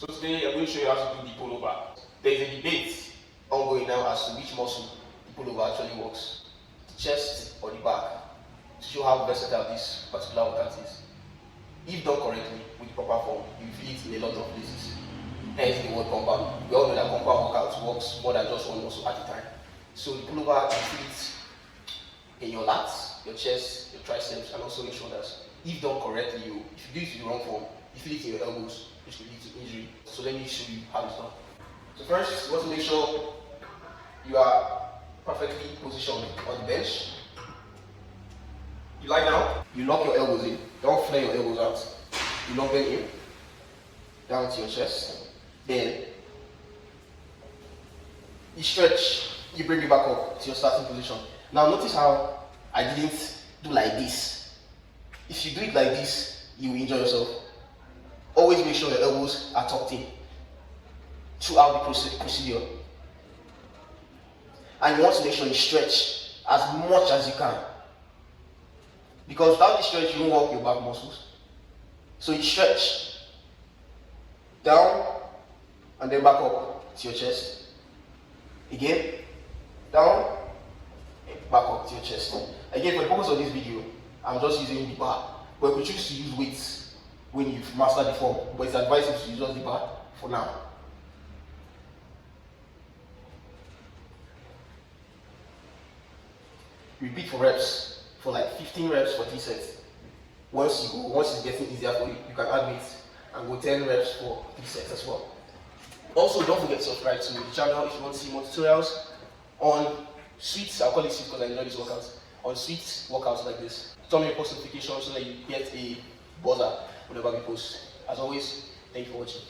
So today I'm going to show you how to do the pullover. There is a debate ongoing now as to which muscle the pullover actually works, the chest or the back, to show how versatile this particular workout is. If done correctly with the proper form, you feel it in a lot of places. Hence the word compound. We all know that compound workout works more than just one muscle at a time. So the pullover, you feel it in your lats, your chest, your triceps, and also your shoulders. If done correctly, if you do it in the wrong form, you feel it in your elbows, which could lead to injury. So let me show you how it's done. So first, you want to make sure you are perfectly positioned on the bench. You lie down, you lock your elbows in. Don't flare your elbows out. You lock them in, down to your chest. Then you stretch, you bring it back up to your starting position. Now notice how I didn't do like this. If you do it like this, you will injure yourself. Always make sure your elbows are tucked in throughout the procedure. And you want to make sure you stretch as much as you can. Because without the stretch, you won't work your back muscles. So you stretch down and then back up to your chest. Again, down, back up to your chest. Again, for the purpose of this video, I'm just using the bar. But you could choose to use weights when you've mastered the form. But it's advisable to use just the bar for now. Repeat for reps, for like 15 reps for 3 sets. Once it's getting easier for you, you can add weights and go 10 reps for 3 sets as well. Also, don't forget to subscribe to the channel if you want to see more tutorials on sweets. I'll call it sweets because I enjoy these workouts. On sweets workouts like this. Turn on your post notifications so that you get a buzzer whenever we post. As always, thank you for watching.